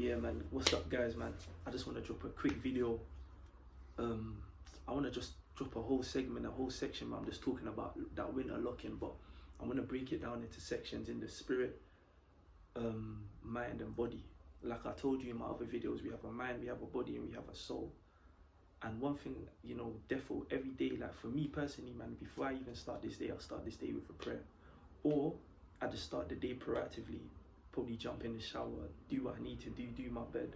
Yeah, man. What's up, guys, man? I just want to drop a quick video. I want to just drop a whole segment, a whole section, man. I'm just talking about that winter lock-in, but I'm going to break it down into sections in the spirit, mind, and body. Like I told you in my other videos, we have a mind, we have a body, and we have a soul. And one thing, therefore, every day, like for me personally, man, before I even start this day, I'll start this day with a prayer. Or I just start the day proactively, probably jump in the shower, do what I need to do my bed,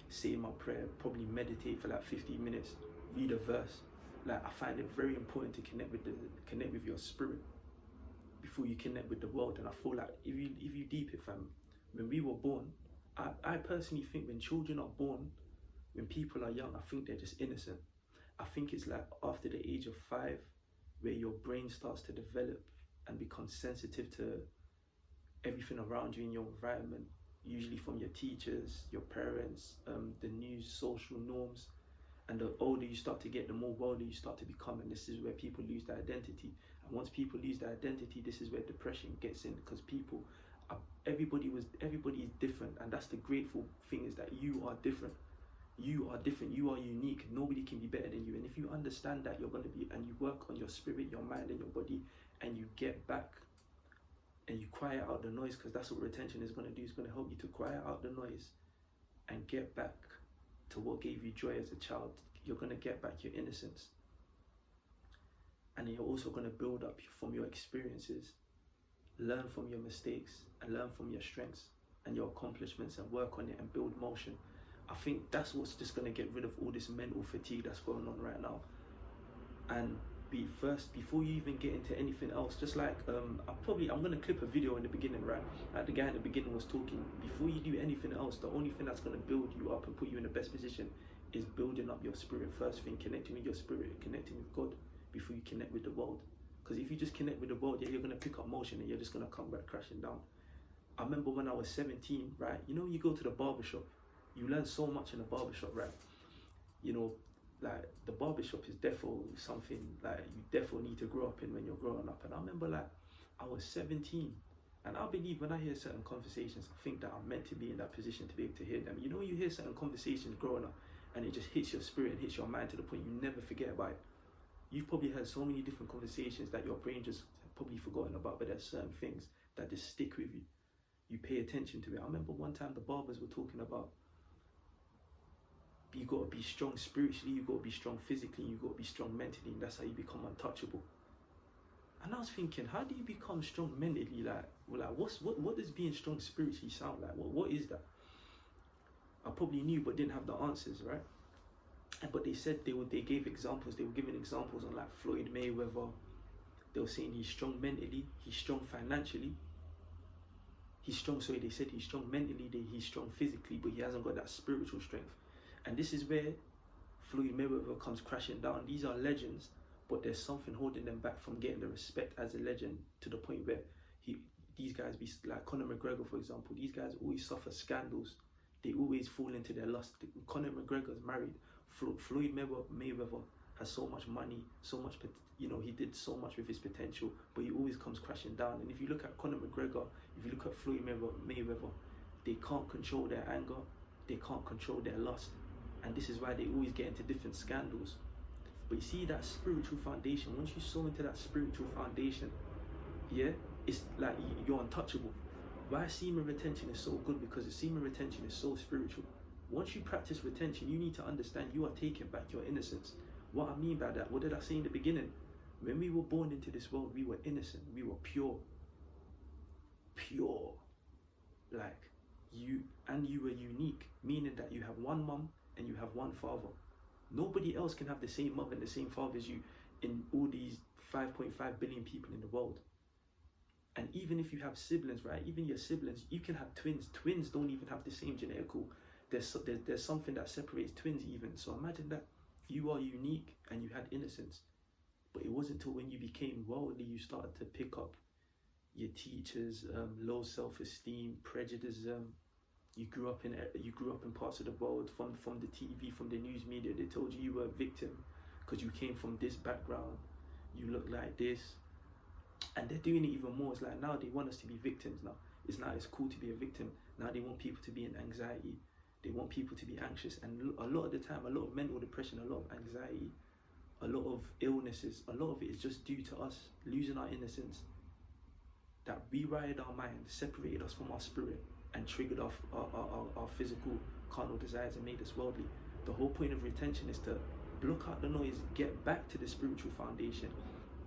say my prayer, probably meditate for like 15 minutes, read a verse. Like I find it very important to connect with your spirit before you connect with the world. And I feel like if you deep it, fam, when we were born, I personally think when children are born, when people are young, I think they're just innocent. I think it's like after the age of 5 where your brain starts to develop and become sensitive to everything around you in your environment, usually from your teachers, your parents, the news, social norms. And the older you start to get, the more worldly you start to become, and this is where people lose their identity. And once people lose their identity, this is where depression gets in, because everybody is different, and that's the grateful thing, is that you are different. You are different, you are unique, nobody can be better than you. And if you understand that, you're going to be, and you work on your spirit, your mind, and your body, and you get back and you quiet out the noise, because that's what retention is going to do. It's going to help you to quiet out the noise and get back to what gave you joy as a child. You're going to get back your innocence, and you're also going to build up from your experiences, learn from your mistakes, and learn from your strengths and your accomplishments, and work on it and build motion. I think that's what's just going to get rid of all this mental fatigue that's going on right now. And before you even get into anything else, just like I'm going to clip a video in the beginning, right? Like the guy in the beginning was talking, before you do anything else, the only thing that's going to build you up and put you in the best position is building up your spirit first thing, connecting with your spirit, connecting with God before you connect with the world. Because if you just connect with the world, yeah, you're going to pick up motion and you're just going to come back crashing down. I remember when I was 17, right? You go to the barbershop, you learn so much in the barbershop, right? Like the barbershop is definitely something like you definitely need to grow up in when you're growing up. And I remember like I was 17, and I believe when I hear certain conversations, I think that I'm meant to be in that position to be able to hear them. You hear certain conversations growing up and it just hits your spirit and hits your mind to the point you never forget about it. You've probably heard so many different conversations that your brain just probably forgotten about, but there's certain things that just stick with you. You pay attention to it. I remember one time the barbers were talking about, you got to be strong spiritually, you got to be strong physically, you got to be strong mentally, and that's how you become untouchable. And I was thinking, how do you become strong mentally? What does being strong spiritually sound like? What is that? I probably knew but didn't have the answers, right? But they said they gave examples. They were giving examples on like Floyd Mayweather. They were saying he's strong mentally, he's strong financially, they said he's strong mentally, he's strong physically, but he hasn't got that spiritual strength. And this is where Floyd Mayweather comes crashing down. These are legends, but there's something holding them back from getting the respect as a legend, to the point where these guys be like Conor McGregor, for example. These guys always suffer scandals. They always fall into their lust. Conor McGregor's married. Floyd Mayweather has so much money, so much, he did so much with his potential, but he always comes crashing down. And if you look at Conor McGregor, if you look at Floyd Mayweather, they can't control their anger, they can't control their lust. And this is why they always get into different scandals. But you see that spiritual foundation, once you sow into that spiritual foundation, yeah, it's like you're untouchable. Why semen retention is so good? Because the semen retention is so spiritual. Once you practice retention, you need to understand you are taking back your innocence. What I mean by that, what did I say in the beginning? When we were born into this world, we were innocent, we were pure. Like you were unique, meaning that you have one mom and you have one father. Nobody else can have the same mother and the same father as you in all these 5.5 billion people in the world. And even if you have siblings, right? Even your siblings, you can have twins. Twins don't even have the same genetical. There's something that separates twins even. So imagine that you are unique and you had innocence. But it wasn't until when you became worldly, you started to pick up your teachers, low self-esteem, prejudice. You grew up in parts of the world from the TV, from the news media. They told you were a victim because you came from this background. You look like this. And they're doing it even more. It's like now they want us to be victims now. It's cool to be a victim. Now they want people to be in anxiety. They want people to be anxious, and a lot of the time, a lot of mental depression, a lot of anxiety, a lot of illnesses, a lot of it is just due to us losing our innocence, that rewired our mind, separated us from our spirit, and triggered our physical carnal desires and made us worldly. The whole point of retention is to block out the noise, get back to the spiritual foundation,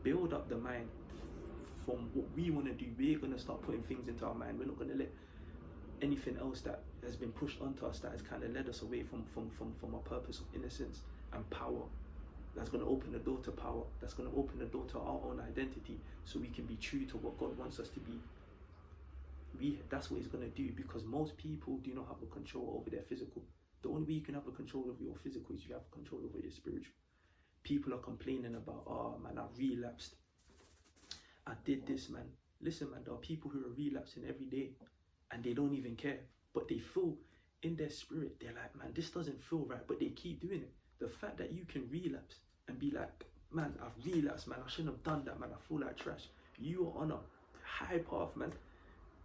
build up the mind from what we want to do. We're going to start putting things into our mind. We're not going to let anything else that has been pushed onto us that has kind of led us away from our purpose of innocence and power. That's going to open the door to power. That's going to open the door to our own identity, so we can be true to what God wants us to be. That's what He's going to do, because most people do not have a control over their physical. The only way you can have a control over your physical is you have control over your spiritual. People are complaining about, oh man, I relapsed. I did this, man. Listen, man, there are people who are relapsing every day and they don't even care. But they feel in their spirit, they're like, man, this doesn't feel right, but they keep doing it. The fact that you can relapse and be like, man, I've relapsed, man, I shouldn't have done that, man, I feel like trash. You are on a high path, man.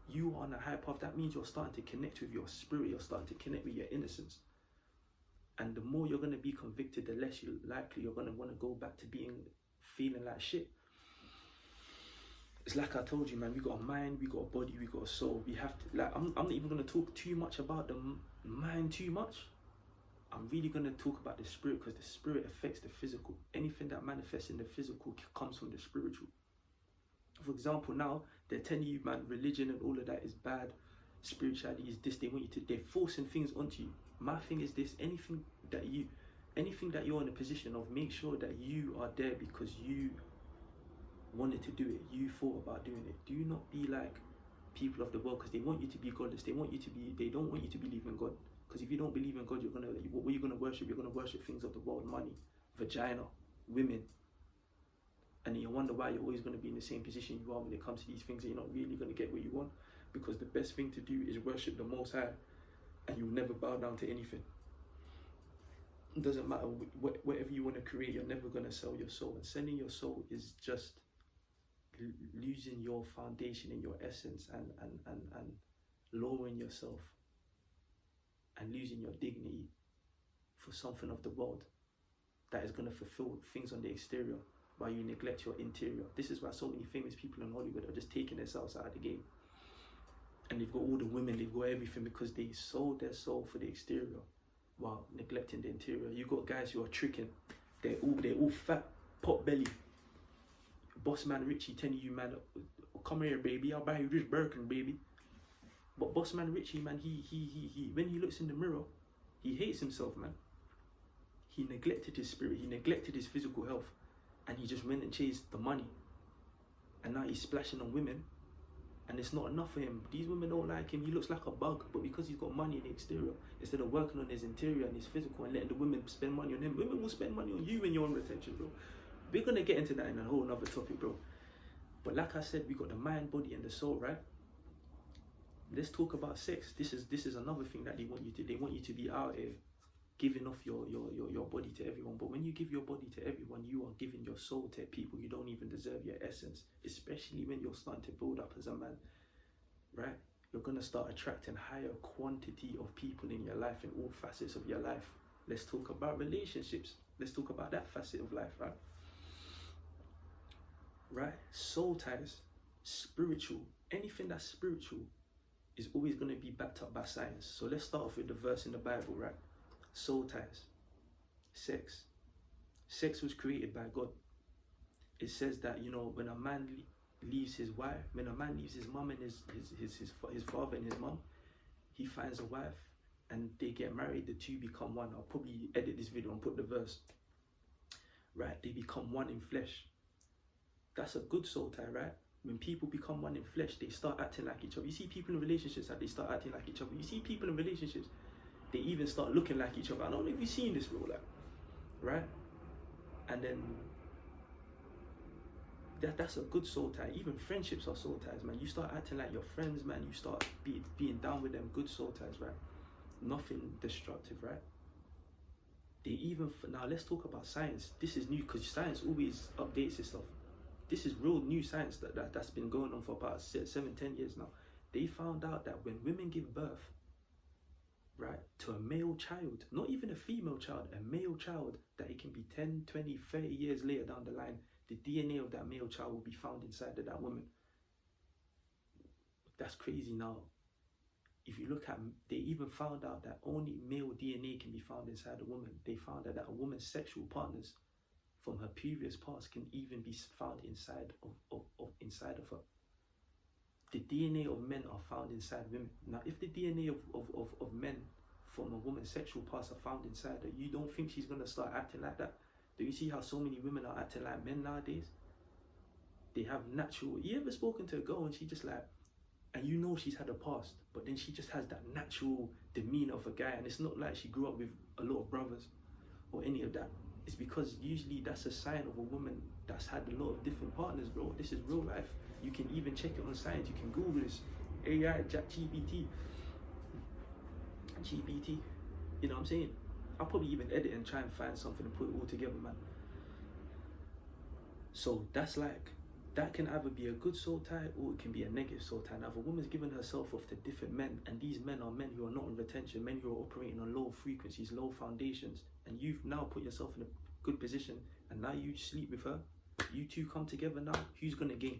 You are on a high path. That means you're starting to connect with your spirit. You're starting to connect with your innocence. And the more you're going to be convicted, the less likely you're going to want to go back to feeling like shit. It's like I told you, man, we got a mind, we got a body, we got a soul. We have to, like, I'm not even going to talk too much about the mind too much. I'm really going to talk about the spirit, because the spirit affects the physical. Anything that manifests in the physical comes from the spiritual. For example, now they're telling you, man, religion and all of that is bad, spirituality is this. They're forcing things onto you. My thing is this: anything that you're in a position of, make sure that you are there because you wanted to do it, you thought about doing it. Do not be like people of the world, because they want you to be godless. They don't want you to believe in God. Because if you don't believe in God, what are you gonna worship? You're gonna worship things of the world: money, vagina, women. And you wonder why you're always going to be in the same position you are when it comes to these things, and you're not really going to get what you want. Because the best thing to do is worship the Most High, and you'll never bow down to anything. It doesn't matter, whatever you want to create, you're never going to sell your soul. And selling your soul is just losing your foundation and your essence, and lowering yourself and losing your dignity for something of the world that is going to fulfill things on the exterior, while you neglect your interior. This is why so many famous people in Hollywood are just taking themselves out of the game. And they've got all the women, they've got everything, because they sold their soul for the exterior while neglecting the interior. You got guys who are tricking. They're all fat, pot belly. Boss man Richie telling you, man, come here, baby, I'll buy you this Birkin, baby. But boss man Richie, man, he when he looks in the mirror, he hates himself, man. He neglected his spirit, he neglected his physical health. And he just went and chased the money. And now he's splashing on women. And it's not enough for him. These women don't like him. He looks like a bug. But because he's got money in the exterior, instead of working on his interior and his physical and letting the women spend money on him, women will spend money on you when you're on retention, bro. We're going to get into that in a whole nother topic, bro. But like I said, we got the mind, body, and the soul, right? Let's talk about sex. This is another thing that they want you to. They want you to be out here giving off your body to everyone. But when you give your body to everyone, you are giving your soul to people you don't even deserve, your essence. Especially when you're starting to build up as a man, right? You're going to start attracting higher quantity of people in your life, in all facets of your life. Let's talk about relationships. Let's talk about that facet of life, right? Right? Soul ties, spiritual, anything that's spiritual is always going to be backed up by science. So let's start off with the verse in the Bible, right? Soul ties, sex. Sex was created by God. It says that, you know, when a man leaves his wife, when a man leaves his mum and his father and his mum, he finds a wife and they get married. The two become one. I'll probably edit this video and put the verse. Right, they become one in flesh. That's a good soul tie, right? When people become one in flesh, they start acting like each other. You see people in relationships that they start acting like each other. You see people in relationships, they even start looking like each other. I don't know if you've seen this, bro, like, right? And then that's a good soul tie. Even friendships are soul ties, man. You start acting like your friends, man. You start being down with them. Good soul ties, right? Nothing destructive, right? They even, now let's talk about science. This is new because science always updates itself. This is real new science that's been going on for about 7-10 years now. They found out that when women give birth, right, to a male child, not even a female child, a male child, that it can be 10, 20, 30 years later down the line, the DNA of that male child will be found inside of that woman. That's crazy. Now, if you look at, they even found out that only male DNA can be found inside a woman. They found out that a woman's sexual partners from her previous past can even be found inside of her. The DNA of men are found inside women. Now, if the DNA of men from a woman's sexual past are found inside her, you don't think she's gonna start acting like that? Do you see how so many women are acting like men nowadays? They have natural. You ever spoken to a girl and she just like, and you know she's had a past, but then she just has that natural demeanor of a guy, and it's not like she grew up with a lot of brothers or any of that. It's because usually that's a sign of a woman that's had a lot of different partners, bro. This is real life. You can even check it on science. You can Google this. AI, GPT. You know what I'm saying? I'll probably even edit and try and find something and put it all together, man. So that's like, that can either be a good soul tie or it can be a negative soul tie. Now, if a woman's given herself off to different men, and these men are men who are not in retention, men who are operating on low frequencies, low foundations, and you've now put yourself in a good position, and now you sleep with her, you two come together now, who's gonna gain?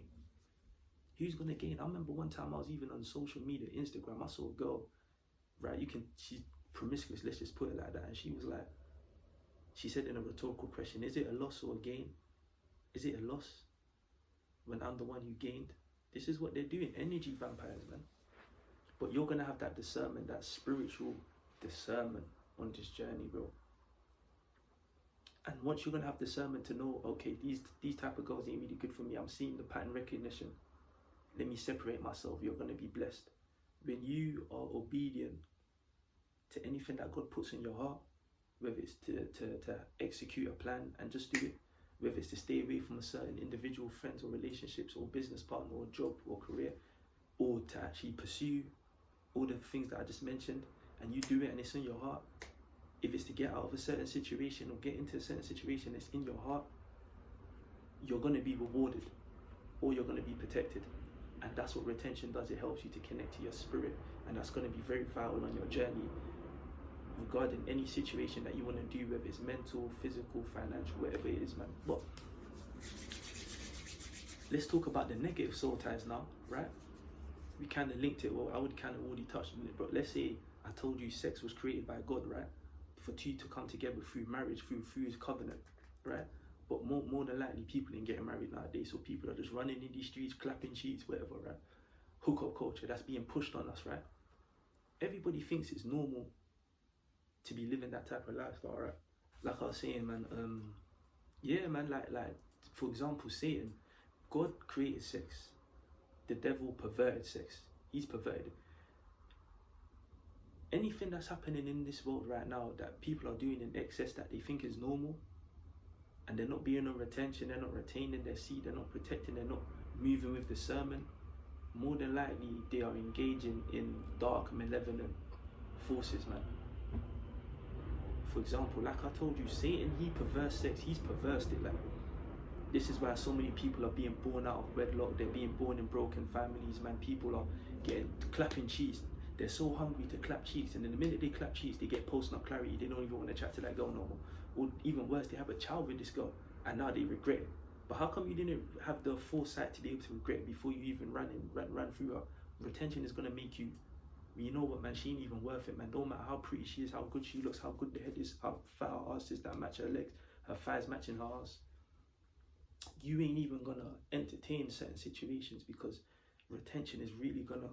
Who's gonna gain? I remember one time I was even on social media, Instagram, I saw a girl, right, she's promiscuous, let's just put it like that, and she was like, she said in a rhetorical question, is it a loss or a gain? Is it a loss when I'm the one who gained? This is what they're doing, energy vampires, man. But you're gonna have that discernment, that spiritual discernment on this journey, bro. And once you're gonna have discernment to know, okay, these type of girls ain't really good for me, I'm seeing the pattern recognition, let me separate myself, you're gonna be blessed. When you are obedient to anything that God puts in your heart, whether it's to execute a plan and just do it, whether it's to stay away from a certain individual, friends or relationships or business partner or job or career, or to actually pursue all the things that I just mentioned, and you do it and it's in your heart. If it's to get out of a certain situation or get into a certain situation that's in your heart, you're going to be rewarded or you're going to be protected. And that's what retention does. It helps you to connect to your spirit, and that's going to be very vital on your journey regarding any situation that you want to do, whether it's mental, physical, financial, whatever it is, man. But let's talk about the negative soul ties now, right? We kind of linked it, well, I would kind of already touched on it, but let's say I told you sex was created by God, right? For two to come together through marriage, through his covenant, right? But more than likely, people ain't getting married nowadays, so people are just running in these streets, clapping cheeks, whatever, right? Hookup culture, that's being pushed on us, right? Everybody thinks it's normal to be living that type of lifestyle, right? Like I was saying, man, yeah, man, like for example, Satan, God created sex. The devil perverted sex. He's perverted. Anything that's happening in this world right now that people are doing in excess that they think is normal, and they're not being on retention, they're not retaining their seed, they're not protecting, they're not moving with discernment, more than likely they are engaging in dark, malevolent forces, man. For example, like I told you, Satan, he perverts sex, he's perversed it. Like, this is why so many people are being born out of wedlock, they're being born in broken families, man. People are getting clapping cheeks. They're so hungry to clap cheeks, and then the minute they clap cheeks, they get post-nut clarity. They don't even want to chat to that girl no more. Or even worse, they have a child with this girl, and now they regret it. But how come you didn't have the foresight to be able to regret it before you even ran through her? Retention is going to make you, you know what, man, she ain't even worth it, man. Don't matter how pretty she is, how good she looks, how good the head is, how fat her ass is that match her legs, her thighs matching her ass. You ain't even going to entertain certain situations, because retention is really going to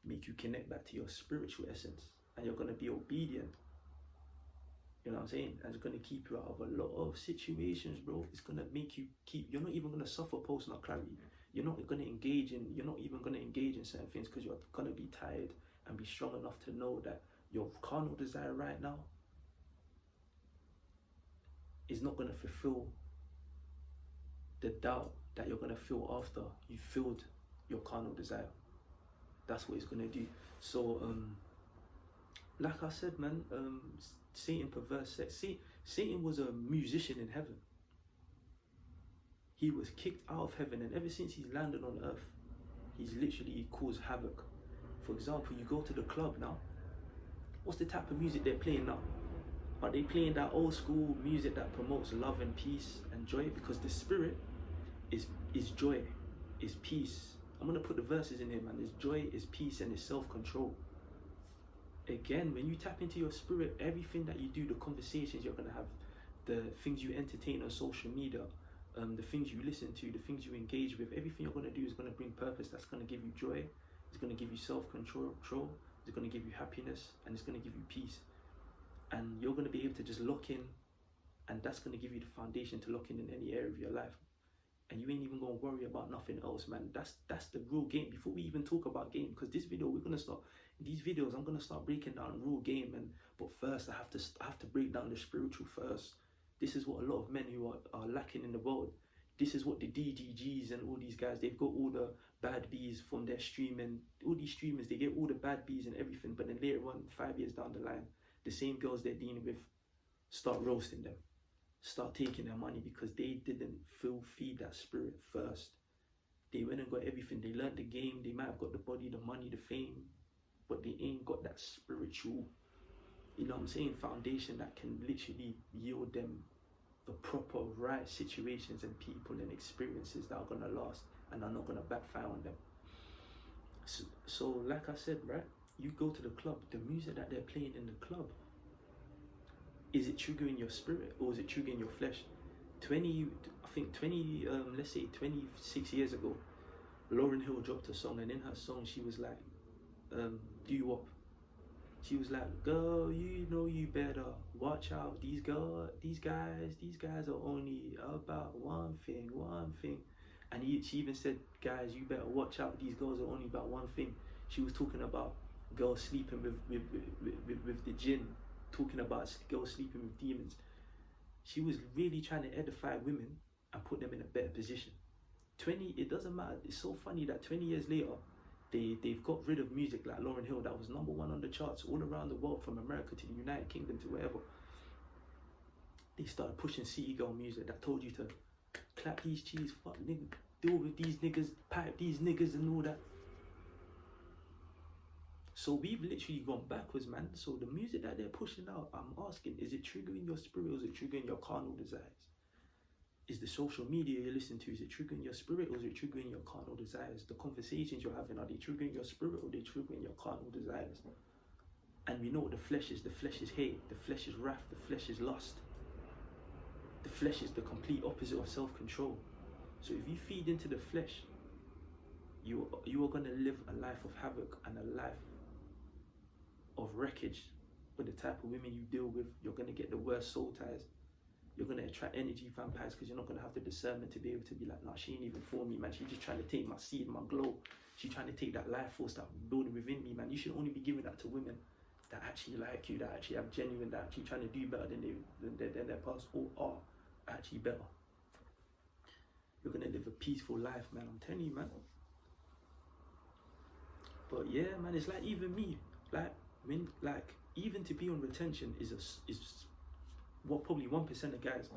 make you connect back to your spiritual essence, and you're going to be obedient. You know what I'm saying? And it's going to keep you out of a lot of situations, bro. It's going to make you you're not even going to suffer post-nut clarity. You're not even going to engage in certain things, because you're going to be tired and be strong enough to know that your carnal desire right now is not going to fulfill the doubt that you're going to feel after you filled your carnal desire. That's what it's going to do. So, like I said, man, Satan perverse sex. Satan was a musician in heaven. He was kicked out of heaven, and ever since he's landed on earth, he's literally caused havoc. For example, you go to the club now, What's the type of music they're playing now? Are they playing that old school music that promotes love and peace and joy? Because the spirit is joy, is peace. I'm gonna put the verses in here, man. It's joy, is peace, and it's self-control. Again, when you tap into your spirit, everything that you do, the conversations you're gonna have, the things you entertain on social media, the things you listen to, the things you engage with, everything you're gonna do is gonna bring purpose. That's gonna give you joy. It's gonna give you self-control. It's gonna give you happiness, and it's gonna give you peace. And you're gonna be able to just lock in, and that's gonna give you the foundation to lock in any area of your life. And you ain't even gonna worry about nothing else, man. That's the real game. Before we even talk about game, because this video we're gonna start. In these videos, I'm gonna start breaking down real game, but first I have to break down the spiritual first. This is what a lot of men who are lacking in the world. This is what the DDGs and all these guys, they've got all the bad bees from their streaming. All these streamers, they get all the bad bees and everything, but then later on, 5 years down the line, the same girls they're dealing with start roasting them, start taking their money because they didn't feed that spirit first. They went and got everything. They learned the game. They might have got the body, the money, the fame, but they ain't got that spiritual, you know what I'm saying, foundation that can literally yield them the proper right situations and people and experiences that are gonna last and are not gonna backfire on them. So like I said, right, you go to the club, the music that they're playing in the club, is it triggering your spirit or is it triggering your flesh? Let's say 26 years ago, Lauryn Hill dropped a song, and in her song she was like, do you up? She was like, girl, you know you better watch out. These guys are only about one thing. And she even said, guys, you better watch out. These girls are only about one thing. She was talking about girls sleeping with the jinn, talking about girls sleeping with demons. She was really trying to edify women and put them in a better position. It doesn't matter. It's so funny that 20 years later, they've got rid of music like Lauryn Hill that was #1 on the charts all around the world, from America to the United Kingdom to wherever. They started pushing city girl music that told you to clap these cheese, fuck nigga, deal with these niggas, pipe these niggas and all that. So we've literally gone backwards, man. So the music that they're pushing out, I'm asking, is it triggering your spirit or is it triggering your carnal desires? Is the social media you're listening to, is it triggering your spirit or is it triggering your carnal desires? The conversations you're having, are they triggering your spirit or are they triggering your carnal desires? And we know what the flesh is. The flesh is hate, the flesh is wrath, the flesh is lust. The flesh is the complete opposite of self-control. So if you feed into the flesh, you are going to live a life of havoc and a life of wreckage. With the type of women you deal with, you're going to get the worst soul ties. You're going to attract energy vampires because you're not going to have the discernment to be able to be like, nah, she ain't even for me, man. She's just trying to take my seed, my glow. She's trying to take that life force that I'm building within me, man. You should only be giving that to women that actually like you, that actually have genuine, that actually trying to do better than their past, or are actually better. You're going to live a peaceful life, man. I'm telling you, man. But yeah, man, it's like even me, even to be on retention is what, probably 1% of guys.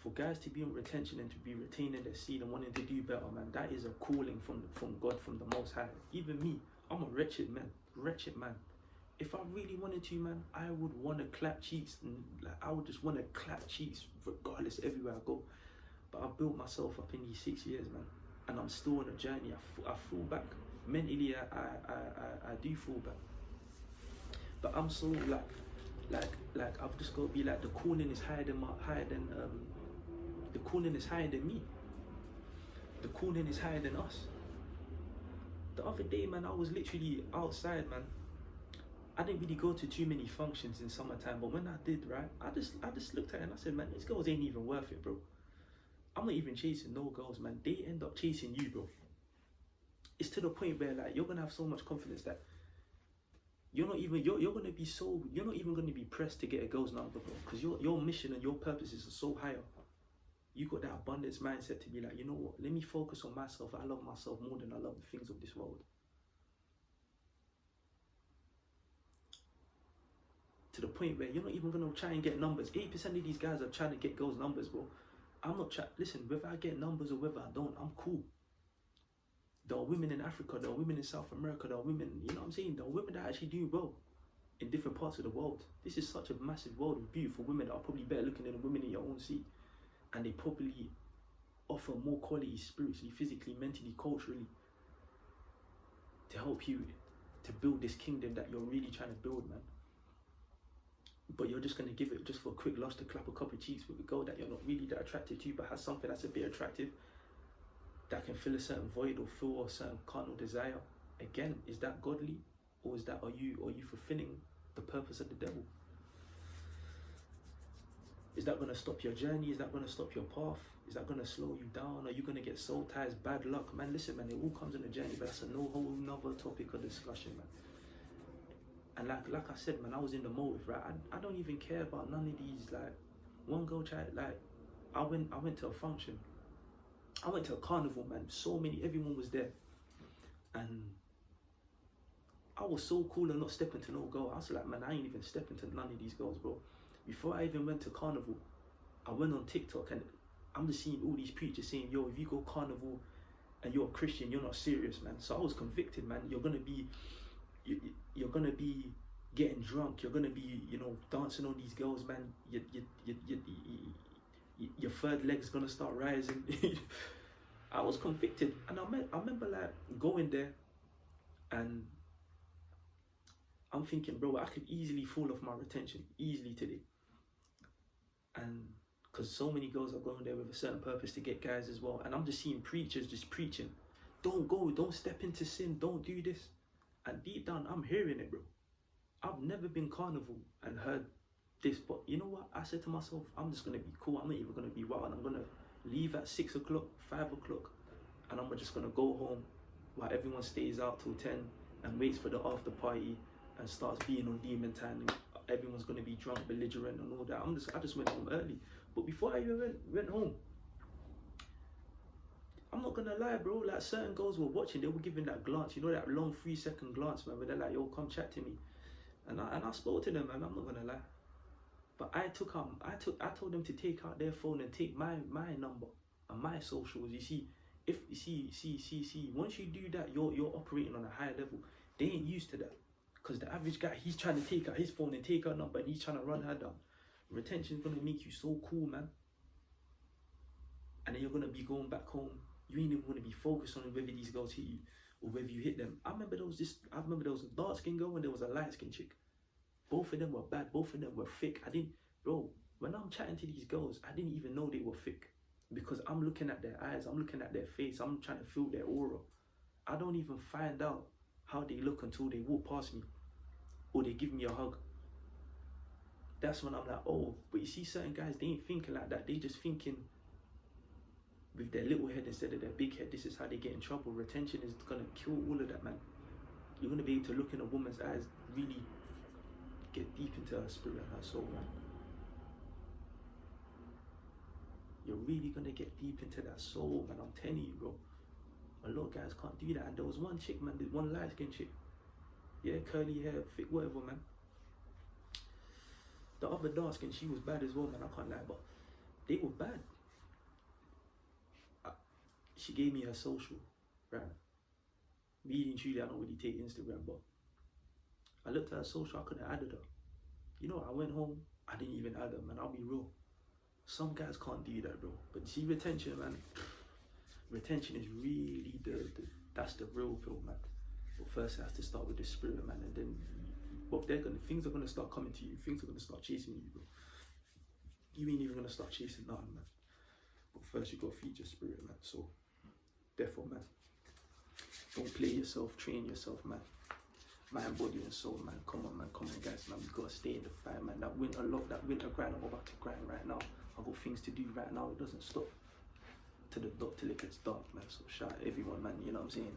For guys to be on retention and to be retaining their seed and wanting to do better, man, that is a calling from God, from the Most High. Even me, I'm a wretched man. If I really wanted to, man, I would want to clap cheeks, and I would just want to clap cheeks regardless everywhere I go. But I've built myself up in these 6 years, man, and I'm still on a journey. I fall back mentally. I do fall back, but I'm so like I've just got to be like, the calling is higher than the calling is higher than me. The calling is higher than us. The other day, man, I was literally outside, man. I didn't really go to too many functions in summertime, but when I did, right, I just looked at it and I said, man, these girls ain't even worth it, bro. I'm not even chasing no girls, man. They end up chasing you, bro. It's to the point where, like, you're gonna have so much confidence that you're not even gonna be pressed to get a girl's number, bro, because your mission and your purposes are so higher. You got that abundance mindset to be like, you know what, let me focus on myself. I love myself more than I love the things of this world. To the point where you're not even gonna try and get numbers. 80% of these guys are trying to get girls' numbers, bro. I'm not trying. Listen, whether I get numbers or whether I don't, I'm cool. There are women in Africa, there are women in South America, there are women, you know what I'm saying? There are women that actually do well. in different parts of the world. This is such a massive world with beautiful women that are probably better looking than the women in your own seat. And they probably offer more quality spiritually, physically, mentally, culturally, to help you to build this kingdom that you're really trying to build, man. But you're just going to give it just for a quick lust to clap a couple of cheeks with a girl that you're not really that attracted to, but has something that's a bit attractive, that can fill a certain void or fill a certain carnal desire. Again, is that godly? Or is that, are you fulfilling the purpose of the devil? Is that going to stop your journey? Is that going to stop your path? Is that going to slow you down? Are you going to get soul ties, bad luck? Man, listen, man, it all comes in a journey, but that's a whole nother topic of discussion, man. And like I said, man, I was in the motive, right? I don't even care about none of these. Like, one girl tried, like, I went to a function. I went to a carnival, man. So many, everyone was there. And I was so cool and not stepping to no girl. I was like, man, I ain't even stepping to none of these girls, bro. Before I even went to carnival, I went on TikTok and I'm just seeing all these preachers saying, yo, if you go carnival and you're a Christian, you're not serious, man. So I was convicted, man. You're gonna be getting drunk. You're gonna be, you know, dancing on these girls, man. Your third leg's gonna start rising. I was convicted, and I remember like going there, and I'm thinking, bro, I could easily fall off my retention easily today, and because so many girls are going there with a certain purpose to get guys as well, and I'm just seeing preachers just preaching, don't go, don't step into sin, don't do this, and deep down I'm hearing it, bro. I've never been carnival and heard this, but you know what? I said to myself, I'm just gonna be cool. I'm not even gonna be wild. I'm gonna leave at 6 o'clock, 5 o'clock, and I'm just gonna go home while everyone stays out till 10 and waits for the after party and starts being on demon time. And everyone's gonna be drunk, belligerent, and all that. I just went home early. But before I even went home, I'm not gonna lie, bro. Like, certain girls were watching, they were giving that glance, you know, that long 3-second glance, man, where they're like, yo, come chat to me. And I spoke to them, man. I'm not gonna lie. But I told them to take out their phone and take my number and my socials. You see, once you do that, you're operating on a higher level. They ain't used to that. Because the average guy, he's trying to take out his phone and take her number, and he's trying to run her down. Retention is gonna make you so cool, man. And then you're gonna be going back home. You ain't even gonna be focused on whether these girls hit you or whether you hit them. I remember there was a dark skin girl and there was a light skin chick. Both of them were bad, both of them were thick. Bro, when I'm chatting to these girls, I didn't even know they were thick. Because I'm looking at their eyes, I'm looking at their face, I'm trying to feel their aura. I don't even find out how they look until they walk past me or they give me a hug. That's when I'm like, oh, but you see, certain guys, they ain't thinking like that. They just thinking with their little head instead of their big head. This is how they get in trouble. Retention is gonna kill all of that, man. You're gonna be able to look in a woman's eyes, really get deep into her spirit and her soul, man. You're really gonna get deep into that soul, man. I'm telling you, bro. A lot of guys can't do that. And there was one chick, man, one light skin chick. Yeah, curly hair, thick, whatever, man. The other dark skin, she was bad as well, man. I can't lie, but they were bad. She gave me her social, right? Really and truly, I don't really take Instagram, but I looked at her social, I couldn't add her. You know, I went home, I didn't even add her, man. I'll be real. Some guys can't do that, bro. But see, retention, man. Retention is really that's the real pill, man. But first, it has to start with the spirit, man, and then, but things are gonna start coming to you. Things are gonna start chasing you, bro. You ain't even gonna start chasing nothing, man. But first, you gotta feed your spirit, man. So, therefore, man, don't play yourself, train yourself, man. Mind, body, and soul, man. Come on, guys, man. We gotta stay in the fight, man. That winter grind, I'm about to grind right now. I've got things to do right now. It doesn't stop till it gets dark, man. So shout out everyone, man. You know what I'm saying?